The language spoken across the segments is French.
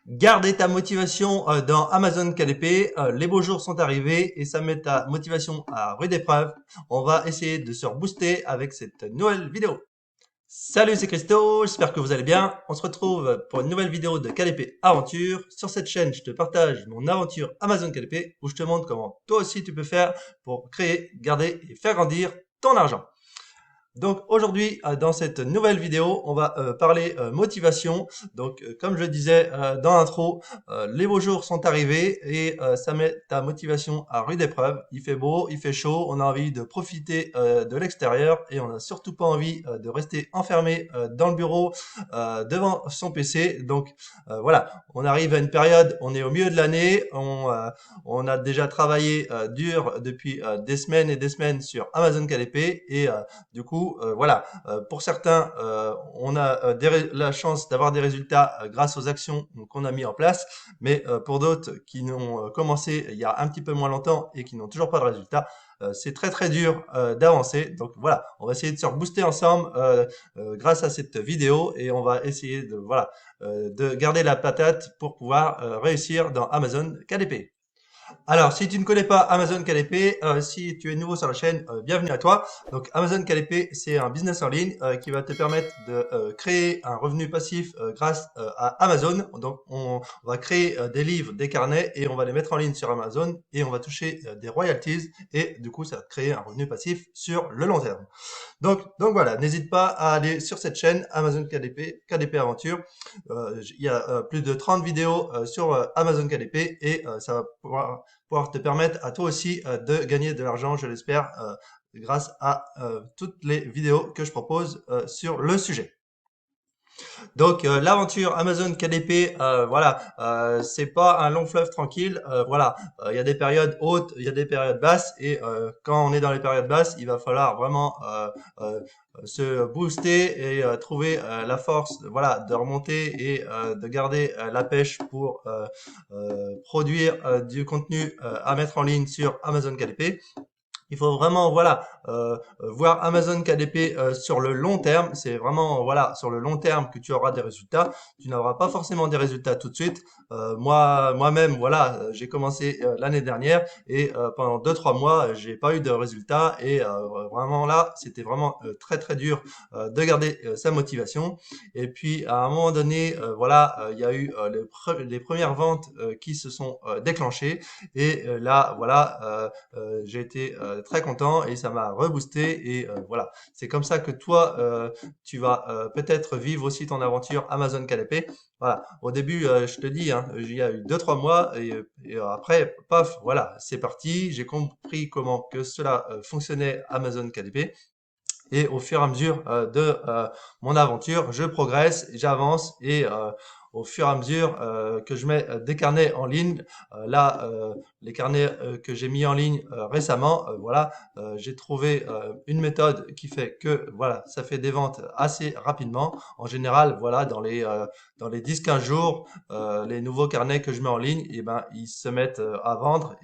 Garder ta motivation dans Amazon KDP, les beaux jours sont arrivés et ça met ta motivation à rude épreuve. On va essayer de se rebooster avec cette nouvelle vidéo. Salut, c'est Christo, j'espère que vous allez bien. On se retrouve pour une nouvelle vidéo de KDP Aventure. Sur cette chaîne, je te partage mon aventure Amazon KDP où je te montre comment toi aussi tu peux faire pour créer, garder et faire grandir ton argent. Donc aujourd'hui, dans cette nouvelle vidéo, on va parler motivation. Donc comme je le disais dans l'intro, les beaux jours sont arrivés et ça met ta motivation à rude épreuve. Il fait beau, il fait chaud, on a envie de profiter de l'extérieur et on n'a surtout pas envie de rester enfermé dans le bureau devant son PC. Donc voilà, on arrive à une période, on est au milieu de l'année, on a déjà travaillé dur depuis des semaines et des semaines sur Amazon KDP et du coup, voilà, pour certains, on a la chance d'avoir des résultats grâce aux actions qu'on a mis en place, mais pour d'autres qui n'ont commencé il y a un petit peu moins longtemps et qui n'ont toujours pas de résultats, c'est très très dur d'avancer. Donc voilà, on va essayer de se rebooster ensemble grâce à cette vidéo et on va essayer de voilà de garder la patate pour pouvoir réussir dans Amazon KDP. Alors, si tu ne connais pas Amazon KDP, si tu es nouveau sur la chaîne, bienvenue à toi. Donc, Amazon KDP, c'est un business en ligne qui va te permettre de créer un revenu passif grâce à Amazon. Donc, on va créer des livres, des carnets et on va les mettre en ligne sur Amazon et on va toucher des royalties et du coup, ça va te créer un revenu passif sur le long terme. Donc voilà, n'hésite pas à aller sur cette chaîne Amazon KDP, KDP Aventure. Il y a plus de 30 vidéos sur Amazon KDP et ça va pouvoir te permettre à toi aussi de gagner de l'argent, je l'espère, grâce à toutes les vidéos que je propose sur le sujet. Donc l'aventure Amazon KDP, voilà, c'est pas un long fleuve tranquille. Voilà, il y a des périodes hautes, il y a des périodes basses, et quand on est dans les périodes basses, il va falloir vraiment se booster et trouver la force, voilà, de remonter et de garder la pêche pour produire du contenu à mettre en ligne sur Amazon KDP. Il faut vraiment voilà voir Amazon KDP sur le long terme. C'est vraiment voilà sur le long terme que tu auras des résultats. Tu n'auras pas forcément des résultats tout de suite. Moi-même voilà, j'ai commencé l'année dernière et pendant 2-3 mois j'ai pas eu de résultats et vraiment là c'était vraiment très très dur de garder sa motivation. Et puis à un moment donné voilà il y a eu les premières ventes qui se sont déclenchées et là voilà j'ai été très content et ça m'a reboosté et voilà. C'est comme ça que toi, tu vas peut-être vivre aussi ton aventure Amazon KDP. Voilà. Au début, je te dis, hein, il y a eu 2-3 mois et après, paf, voilà, c'est parti. J'ai compris comment que cela fonctionnait Amazon KDP. Et au fur et à mesure de mon aventure, je progresse, j'avance et au fur et à mesure que je mets des carnets en ligne, là, les carnets que j'ai mis en ligne récemment, voilà, j'ai trouvé une méthode qui fait que voilà, ça fait des ventes assez rapidement. En général, voilà, dans les 10-15 jours, les nouveaux carnets que je mets en ligne, eh ben, ils se mettent à vendre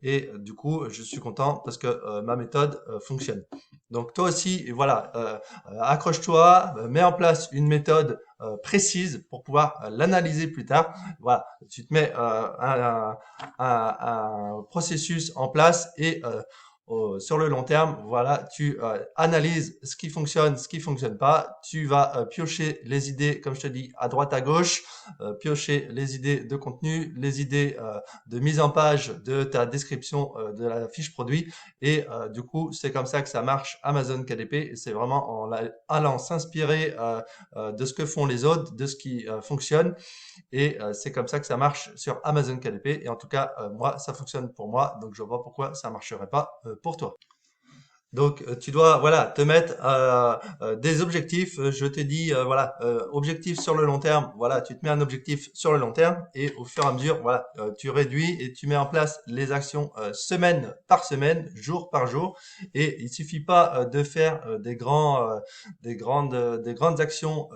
et du coup, je suis content parce que ma méthode fonctionne. Donc toi aussi, voilà, accroche-toi, mets en place une méthode précise pour pouvoir l'analyser plus tard. Voilà, tu te mets un processus en place et sur le long terme, voilà, tu analyses ce qui fonctionne pas. Tu vas piocher les idées, comme je te dis, à droite à gauche, piocher les idées de contenu, les idées de mise en page de ta description de la fiche produit. Et du coup, c'est comme ça que ça marche Amazon KDP. C'est vraiment en allant s'inspirer de ce que font les autres, de ce qui fonctionne. Et c'est comme ça que ça marche sur Amazon KDP. Et en tout cas, moi, ça fonctionne pour moi. Donc, je vois pas pourquoi ça marcherait pas pour toi. Donc, tu dois voilà te mettre des objectifs. Je te dis voilà objectif sur le long terme. Voilà, tu te mets un objectif sur le long terme et au fur et à mesure, voilà, tu réduis et tu mets en place les actions semaine par semaine, jour par jour. Et il suffit pas de faire des grandes actions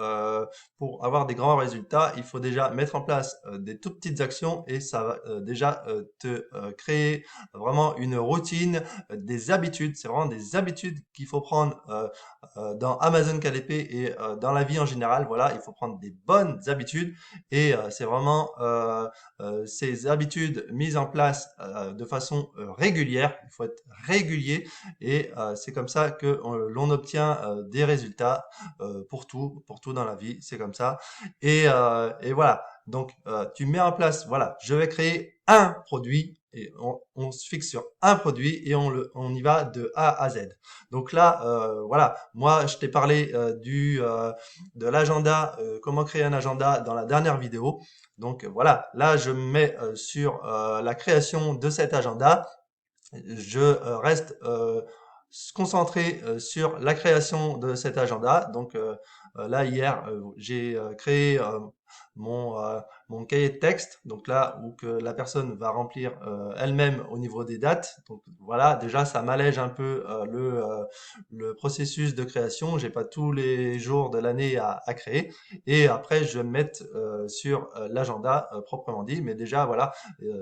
pour avoir des grands résultats. Il faut déjà mettre en place des toutes petites actions et ça va déjà te créer vraiment une routine, des habitudes. C'est vraiment des des habitudes qu'il faut prendre dans Amazon KDP et dans la vie en général. Voilà, il faut prendre des bonnes habitudes et c'est vraiment ces habitudes mises en place de façon régulière. Il faut être régulier et c'est comme ça que l'on obtient des résultats pour tout dans la vie. C'est comme ça. Et voilà. Donc, tu mets en place, voilà, je vais créer un produit et on se fixe sur un produit et on y va de A à Z. Donc là, voilà, moi, je t'ai parlé de l'agenda, comment créer un agenda dans la dernière vidéo. Donc voilà, là, je me mets sur la création de cet agenda. Je reste concentré sur la création de cet agenda. Donc là, hier, j'ai créé mon cahier de texte. Donc là, où que la personne va remplir elle-même au niveau des dates. Donc voilà, déjà, ça m'allège un peu le processus de création. J'ai pas tous les jours de l'année à créer. Et après, je vais me mettre sur l'agenda proprement dit. Mais déjà, voilà,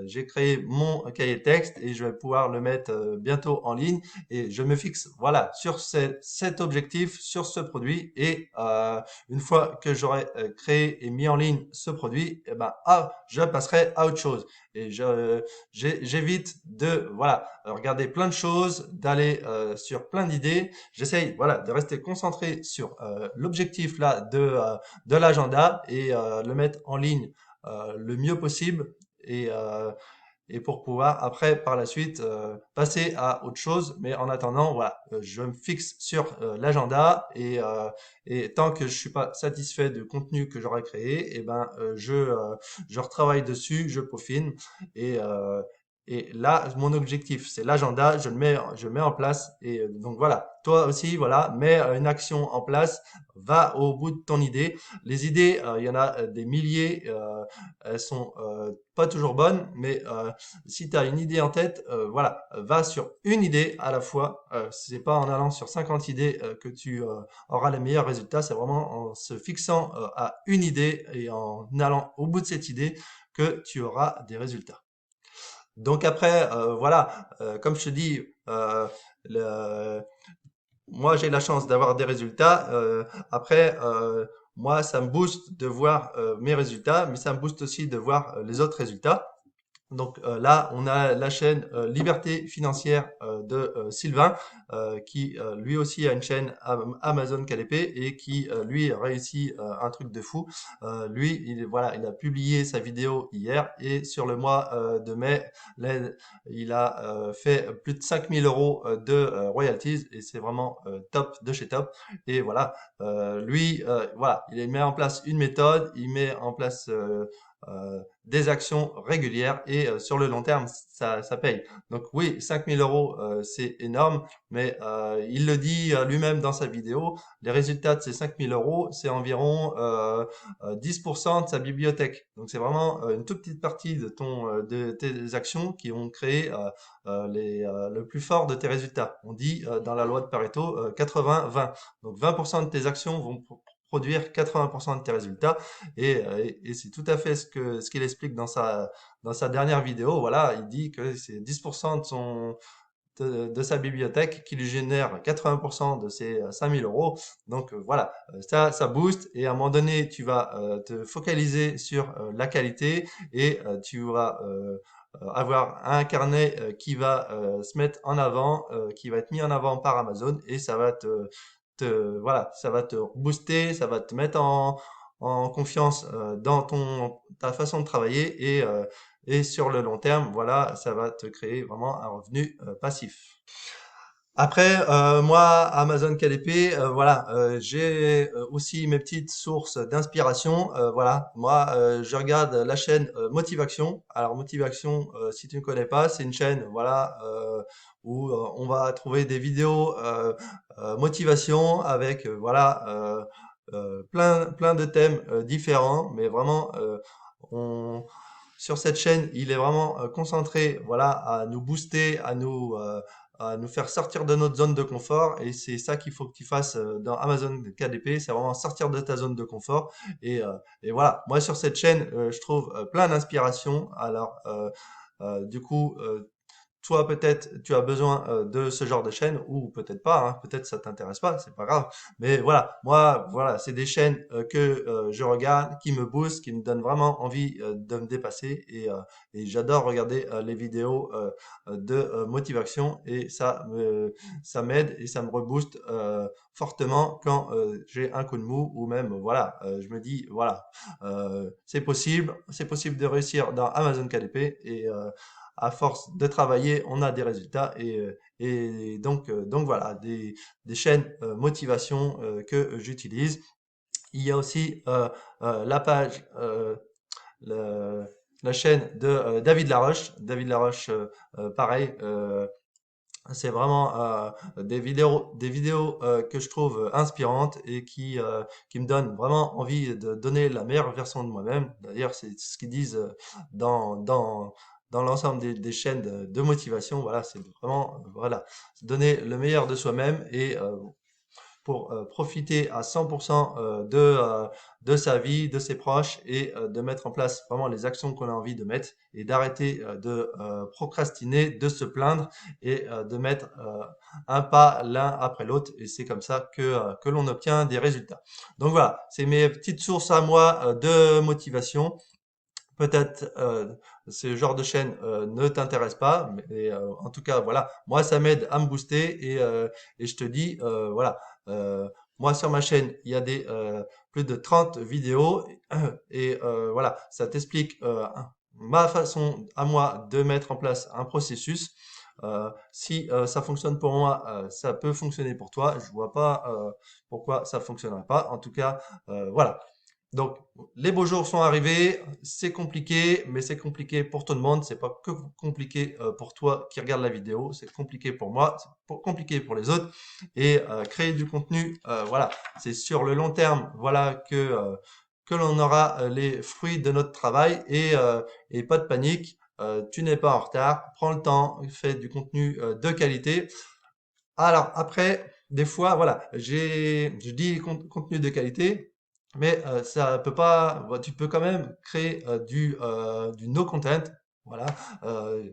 j'ai créé mon cahier de texte et je vais pouvoir le mettre bientôt en ligne et je me fixe voilà sur cet objectif, sur ce produit et une fois que j'aurai créé et mis en ligne ce produit, eh ben, je passerai à autre chose et j'évite de voilà regarder plein de choses, d'aller sur plein d'idées. J'essaye voilà de rester concentré sur l'objectif là de l'agenda et le mettre en ligne le mieux possible et pour pouvoir après par la suite passer à autre chose. Mais en attendant, voilà, je me fixe sur l'agenda et tant que je suis pas satisfait du contenu que j'aurais créé, et ben je retravaille dessus, je peaufine et et là, mon objectif, c'est l'agenda, je le mets en place. Et donc voilà, toi aussi, voilà, mets une action en place, va au bout de ton idée. Les idées, il y en a des milliers, elles sont pas toujours bonnes, mais si tu as une idée en tête, voilà, va sur une idée à la fois. C'est pas en allant sur 50 idées que tu auras les meilleurs résultats. C'est vraiment en se fixant à une idée et en allant au bout de cette idée que tu auras des résultats. Donc après, voilà, comme je te dis, le, moi j'ai la chance d'avoir des résultats. Après, moi ça me booste de voir mes résultats, mais ça me booste aussi de voir les autres résultats. Donc là, on a la chaîne Liberté financière de Sylvain, qui lui aussi a une chaîne Amazon KDP et qui lui réussit un truc de fou. Lui, voilà, il a publié sa vidéo hier et sur le mois de mai, il a fait plus de 5000 euros de royalties et c'est vraiment top de chez top. Et voilà, lui, voilà, il met en place une méthode, il met en place des actions régulières et sur le long terme, ça paye. Donc oui, 5000 euros, c'est énorme, mais il le dit lui-même dans sa vidéo, les résultats de ces 5000 euros, c'est environ 10% de sa bibliothèque. Donc c'est vraiment une toute petite partie de tes actions qui ont créé le plus fort de tes résultats. On dit dans la loi de Pareto 80-20. Donc 20% de tes actions vont produire 80% de tes résultats et c'est tout à fait ce qu'il explique dans sa dernière vidéo. Voilà, il dit que c'est 10% de sa bibliothèque qui lui génère 80% de ses 5000 euros. Donc voilà, ça booste et à un moment donné, tu vas te focaliser sur la qualité et tu vas avoir un carnet qui va se mettre en avant, qui va être mis en avant par Amazon et ça va voilà, ça va te booster, ça va te mettre en confiance dans ta façon de travailler et sur le long terme, voilà, ça va te créer vraiment un revenu passif. Après, moi, Amazon KDP, voilà, j'ai aussi mes petites sources d'inspiration. Voilà, moi, je regarde la chaîne Motivation. Alors, Motivation, si tu ne connais pas, c'est une chaîne, voilà, où on va trouver des vidéos motivation avec, voilà, plein de thèmes différents, mais vraiment, on, sur cette chaîne, il est vraiment concentré, voilà, à nous booster, à nous faire sortir de notre zone de confort. Et c'est ça qu'il faut que tu fasses dans Amazon KDP, c'est vraiment sortir de ta zone de confort. Et voilà, moi sur cette chaîne, je trouve plein d'inspiration. Alors, du coup, toi peut-être tu as besoin de ce genre de chaîne ou peut-être pas, hein, peut-être ça t'intéresse pas, c'est pas grave. Mais voilà, moi, voilà, c'est des chaînes que je regarde, qui me boostent, qui me donnent vraiment envie de me dépasser et j'adore regarder les vidéos de motivation et ça m'aide et ça me rebooste fortement quand j'ai un coup de mou ou même voilà, je me dis voilà, c'est possible de réussir dans Amazon KDP et à force de travailler, on a des résultats et donc voilà, des chaînes motivation que j'utilise. Il y a aussi la page, le- la chaîne de David Laroche. David Laroche, pareil, c'est vraiment des vidéos que je trouve inspirantes et qui me donnent vraiment envie de donner la meilleure version de moi-même. D'ailleurs, c'est ce qu'ils disent dans, dans, dans l'ensemble des chaînes de motivation. Voilà, c'est vraiment voilà, donner le meilleur de soi-même et pour profiter à 100% de sa vie, de ses proches et de mettre en place vraiment les actions qu'on a envie de mettre et d'arrêter de procrastiner, de se plaindre et de mettre un pas l'un après l'autre. Et c'est comme ça que l'on obtient des résultats. Donc voilà, c'est mes petites sources à moi de motivation. Peut-être ce genre de chaîne ne t'intéresse pas, mais en tout cas, voilà, moi ça m'aide à me booster et je te dis, voilà, moi sur ma chaîne, il y a plus de 30 vidéos et voilà, ça t'explique ma façon à moi de mettre en place un processus. Si ça fonctionne pour moi, ça peut fonctionner pour toi. Je vois pas pourquoi ça fonctionnerait pas. En tout cas, voilà. Donc, les beaux jours sont arrivés, c'est compliqué, mais c'est compliqué pour tout le monde. C'est pas que compliqué pour toi qui regarde la vidéo, c'est compliqué pour moi, compliqué pour les autres. Et créer du contenu, voilà, c'est sur le long terme, voilà que l'on aura les fruits de notre travail et pas de panique. Tu n'es pas en retard, prends le temps, fais du contenu de qualité. Alors après, des fois, voilà, je dis contenu de qualité, mais ça peut pas. Tu peux quand même créer du no content. Voilà. Euh,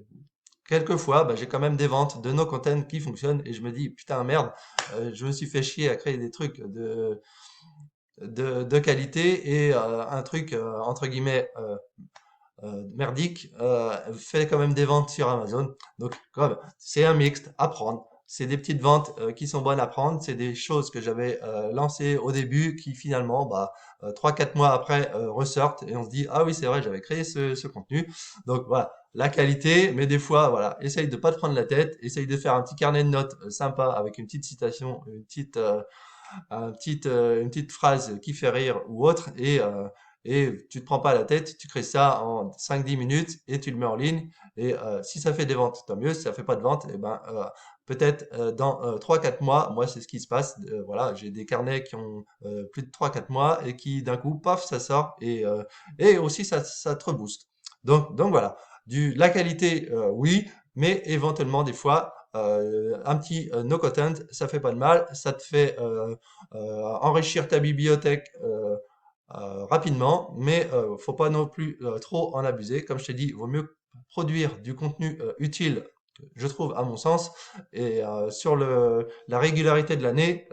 Quelquefois, bah, j'ai quand même des ventes de no content qui fonctionnent et je me dis putain merde, je me suis fait chier à créer des trucs de qualité et un truc entre guillemets merdique fait quand même des ventes sur Amazon. Donc, comme c'est un mixte à prendre. C'est des petites ventes qui sont bonnes à prendre. C'est des choses que j'avais lancées au début qui finalement, bah, 3-4 mois après, ressortent et on se dit, ah oui, c'est vrai, j'avais créé ce contenu. Donc voilà, la qualité, mais des fois, voilà, essaye de pas te prendre la tête, essaye de faire un petit carnet de notes sympa avec une petite citation, une petite phrase qui fait rire ou autre et tu te prends pas la tête, tu crées ça en 5-10 minutes et tu le mets en ligne et si ça fait des ventes, tant mieux, si ça fait pas de ventes, et ben peut-être dans 3-4 mois, moi c'est ce qui se passe, voilà, j'ai des carnets qui ont plus de 3-4 mois et qui d'un coup, paf, ça sort et aussi ça te rebooste. Donc voilà, la qualité, oui, mais éventuellement des fois, un petit no content, ça fait pas de mal, ça te fait enrichir ta bibliothèque rapidement, mais faut pas non plus trop en abuser. Comme je t'ai dit, il vaut mieux produire du contenu utile, je trouve, à mon sens, et sur la régularité de l'année,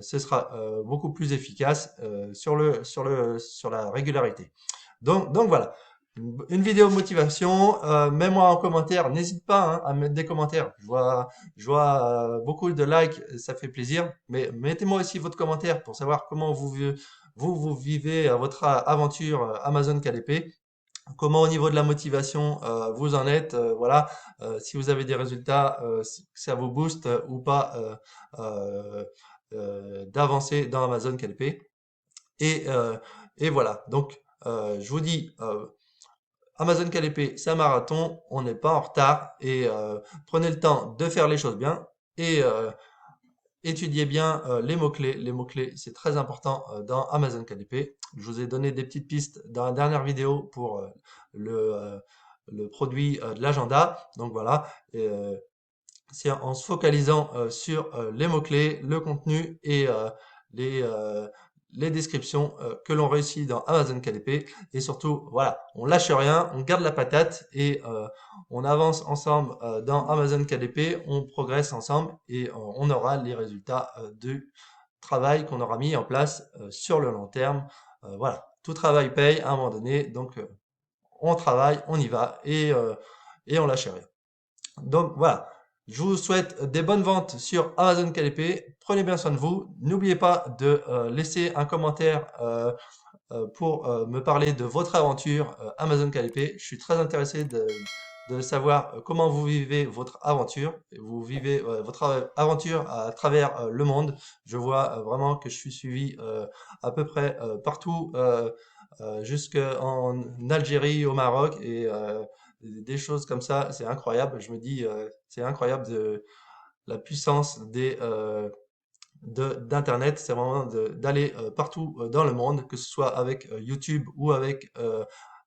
ce sera beaucoup plus efficace sur la régularité. Donc voilà. Une vidéo motivation, mets-moi en commentaire, n'hésite pas hein, à mettre des commentaires. Je vois beaucoup de likes, ça fait plaisir, mais mettez-moi aussi votre commentaire pour savoir comment vous vivez votre aventure Amazon KDP. Comment au niveau de la motivation vous en êtes, voilà, si vous avez des résultats, si ça vous booste ou pas euh, d'avancer dans Amazon KDP. Et, euh, et voilà, donc je vous dis Amazon KDP, c'est un marathon, on n'est pas en retard et prenez le temps de faire les choses bien et étudiez bien les mots-clés. Les mots-clés, c'est très important dans Amazon KDP. Je vous ai donné des petites pistes dans la dernière vidéo pour le, euh, le produit de l'agenda. Donc voilà, et, c'est en se focalisant sur les mots-clés, le contenu et les, les descriptions que l'on réussit dans Amazon KDP. Et surtout, voilà, on lâche rien, on garde la patate et on avance ensemble dans Amazon KDP, on progresse ensemble et on aura les résultats du travail qu'on aura mis en place sur le long terme. Voilà, tout travail paye à un moment donné, donc on travaille, on y va et on lâche rien. Donc voilà, je vous souhaite des bonnes ventes sur Amazon KDP. Prenez bien soin de vous. N'oubliez pas de laisser un commentaire pour me parler de votre aventure Amazon KDP. Je suis très intéressé de savoir comment vous vivez votre aventure. Vous vivez votre aventure à travers le monde. Je vois vraiment que je suis suivi à peu près partout, jusqu'en Algérie, au Maroc et des choses comme ça. C'est incroyable. Je me dis, c'est incroyable de la puissance d'Internet, c'est vraiment d'aller partout dans le monde, que ce soit avec YouTube ou avec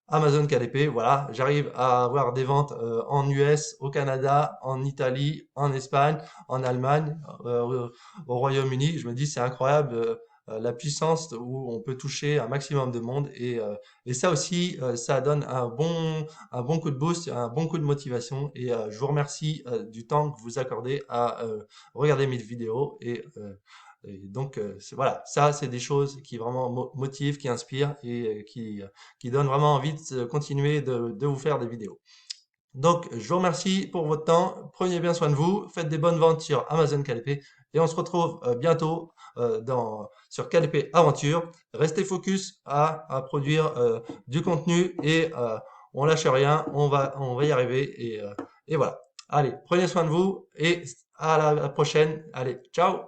Amazon KDP. Voilà, j'arrive à avoir des ventes en US, au Canada, en Italie, en Espagne, en Allemagne, au Royaume-Uni. Je me dis, c'est incroyable la puissance où on peut toucher un maximum de monde. Et ça aussi, ça donne un bon coup de boost, un bon coup de motivation. Et je vous remercie du temps que vous accordez à regarder mes vidéos et donc, voilà, ça, c'est des choses qui vraiment motivent, qui inspirent et qui donnent vraiment envie de continuer de vous faire des vidéos. Donc, je vous remercie pour votre temps. Prenez bien soin de vous. Faites des bonnes ventes sur Amazon KDP. Et on se retrouve bientôt sur KDP Aventure. Restez focus à produire du contenu et on lâche rien. On va y arriver. Et voilà. Allez, prenez soin de vous et à la prochaine. Allez, ciao!